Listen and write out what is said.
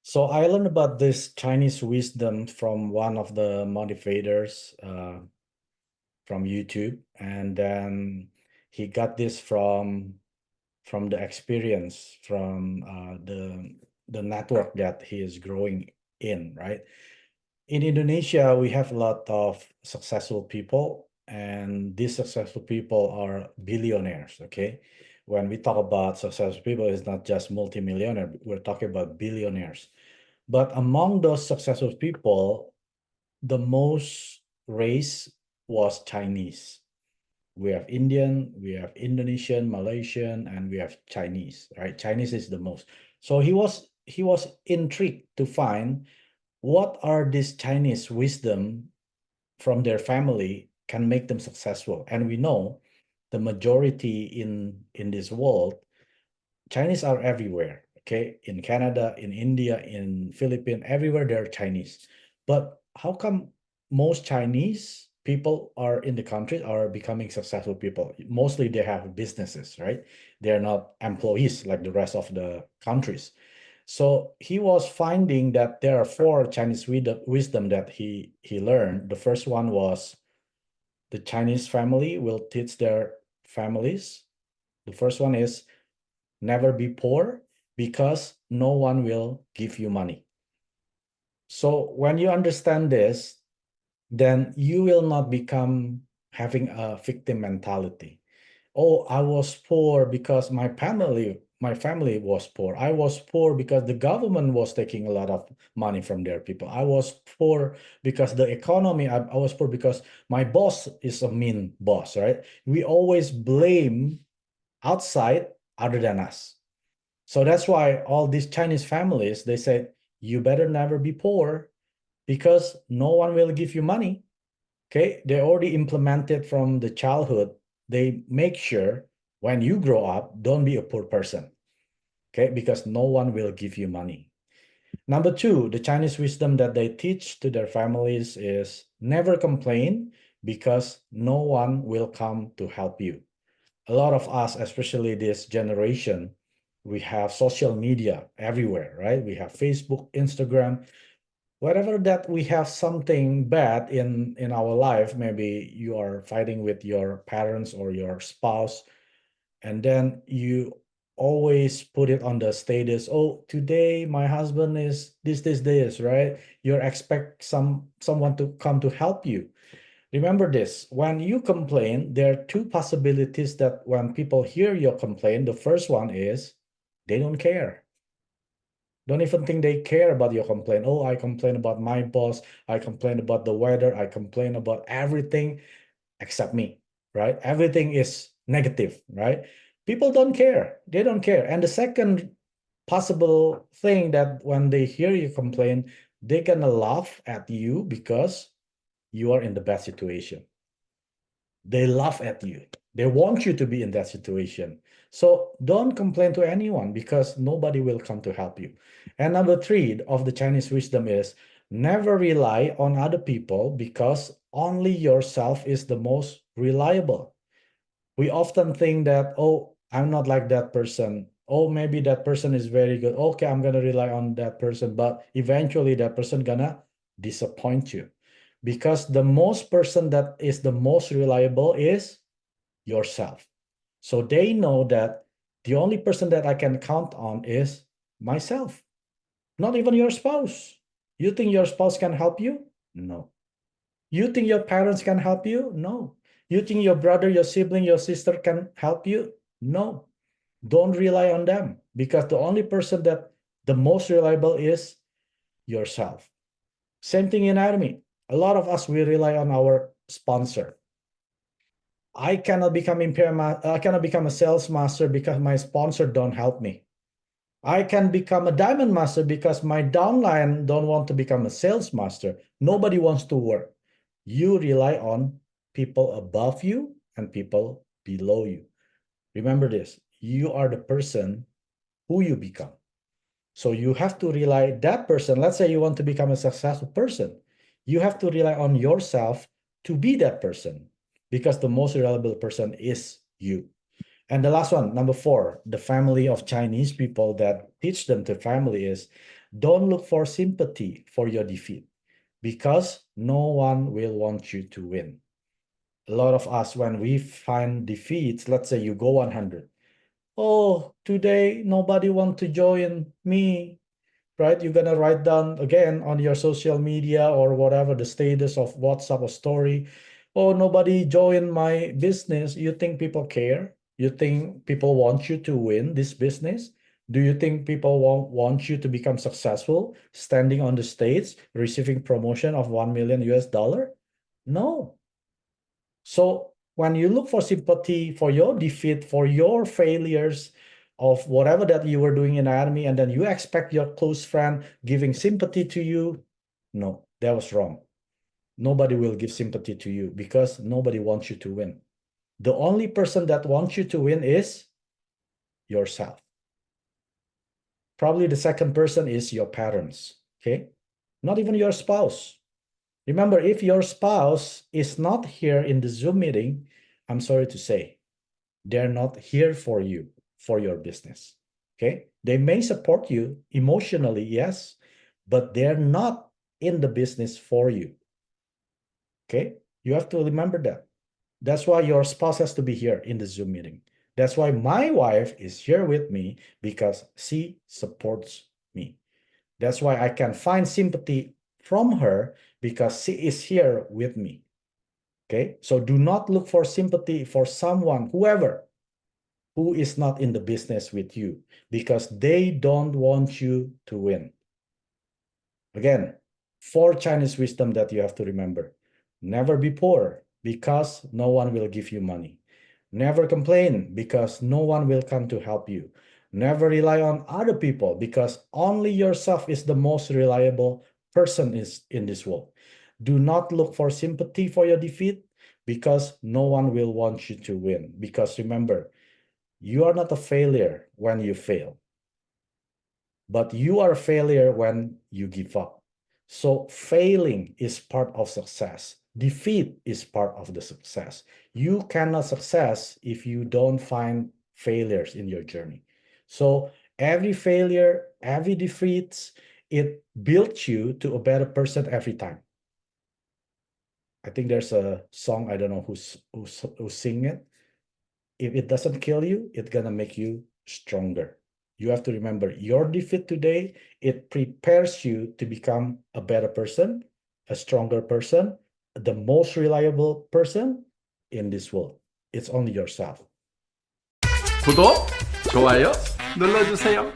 So I learned about this Chinese wisdom from one of the motivators from YouTube, and then he got this from the experience from the network that he is growing in, right? In Indonesia, we have a lot of successful people, and these successful people are billionaires, okay? When we talk about successful people, it's not just multimillionaire, we're talking about billionaires. But among those successful people, the most race was Chinese. We have Indian, we have Indonesian, Malaysian, and we have Chinese, right? Chinese is the most. So he was intrigued to find what are these Chinese wisdom from their family can make them successful. And we know the majority in this world, Chinese are everywhere, okay? In Canada, in India, in Philippines, everywhere there are Chinese. But how come most Chinese people are in the country are becoming successful people? Mostly they have businesses, right? They're not employees like the rest of the countries. So he was finding that there are four Chinese wisdom that he learned. The first one was the Chinese family will teach their families. The first one is never be poor because no one will give you money. So when you understand this, then you will not become having a victim mentality. Oh, I was poor because my family was poor. I was poor because the government was taking a lot of money from their people. I was poor because the economy, I was poor because my boss is a mean boss, right? We always blame outside other than us. So that's why all these Chinese families, they said, you better never be poor because no one will give you money. Okay. They already implemented from the childhood. They make sure when you grow up, don't be a poor person. Okay. Because no one will give you money. Number two, the Chinese wisdom that they teach to their families is never complain because no one will come to help you. A lot of us, especially this generation, we have social media everywhere, right? We have Facebook, Instagram, whatever that we have something bad in our life. Maybe you are fighting with your parents or your spouse, and then you always put it on the status. Oh, today my husband is this, right? You expect someone to come to help you. Remember this, when you complain, there are two possibilities that when people hear your complaint, the first one is they don't care. Don't even think they care about your complaint. Oh, I complain about my boss. I complain about the weather. I complain about everything except me, right? Everything is negative, right? People don't care. They don't care. And the second possible thing that when they hear you complain, they're gonna laugh at you because you are in the bad situation. They laugh at you. They want you to be in that situation. So don't complain to anyone because nobody will come to help you. And number three of the Chinese wisdom is never rely on other people because only yourself is the most reliable. We often think that, oh, I'm not like that person. Oh, maybe that person is very good. Okay, I'm gonna rely on that person, but eventually that person gonna disappoint you because the most person that is the most reliable is yourself. So they know that the only person that I can count on is myself, not even your spouse. You think your spouse can help you? No. You think your parents can help you? No. You think your brother, your sibling, your sister can help you? No. Don't rely on them because the only person that the most reliable is yourself. Same thing in Atomy. A lot of us, we rely on our sponsor. I cannot become I cannot become a sales master because my sponsor don't help me. I can become a diamond master because my downline don't want to become a sales master. Nobody wants to work. You rely on people above you and people below you. Remember this, you are the person who you become. So you have to rely that person. Let's say you want to become a successful person. You have to rely on yourself to be that person because the most reliable person is you. And the last one, number four, the family of Chinese people that teach them to family is Don't look for sympathy for your defeat because no one will want you to win. A lot of us, when we find defeats, let's say you go 100. Oh, today nobody want to join me, right? You're gonna write down again on your social media or whatever the status of WhatsApp or story. Oh, nobody joined my business. You think people care? You think people want you to win this business? Do you think people want you to become successful, standing on the stage, receiving promotion of 1 million US dollar? No. So when you look for sympathy for your defeat, for your failures of whatever that you were doing in the army, and then you expect your close friend giving sympathy to you, no, that was wrong. Nobody will give sympathy to you because nobody wants you to win. The only person that wants you to win is yourself. Probably the second person is your parents, okay? Not even your spouse. Remember, if your spouse is not here in the Zoom meeting, I'm sorry to say, they're not here for you, for your business, okay? They may support you emotionally, yes, but they're not in the business for you, okay? You have to remember that. That's why your spouse has to be here in the Zoom meeting. That's why my wife is here with me because she supports me. That's why I can find sympathy from her because she is here with me. Okay, so do not look for sympathy for someone, whoever, who is not in the business with you because they don't want you to win. Again, 4 Chinese wisdom that you have to remember. Never be poor because no one will give you money. Never complain because no one will come to help you. Never rely on other people because only yourself is the most reliable person in this world. Do not look for sympathy for your defeat because no one will want you to win. Because remember, you are not a failure when you fail, but you are a failure when you give up. So failing is part of success. Defeat is part of the success. You cannot success if you don't find failures in your journey. So every failure, every defeat, it builds you to a better person every time. I think there's a song, I don't know who's singing it. If it doesn't kill you, it's gonna make you stronger. You have to remember your defeat today, it prepares you to become a better person, a stronger person, the most reliable person in this world. It's only yourself. 구독, 좋아요 눌러주세요.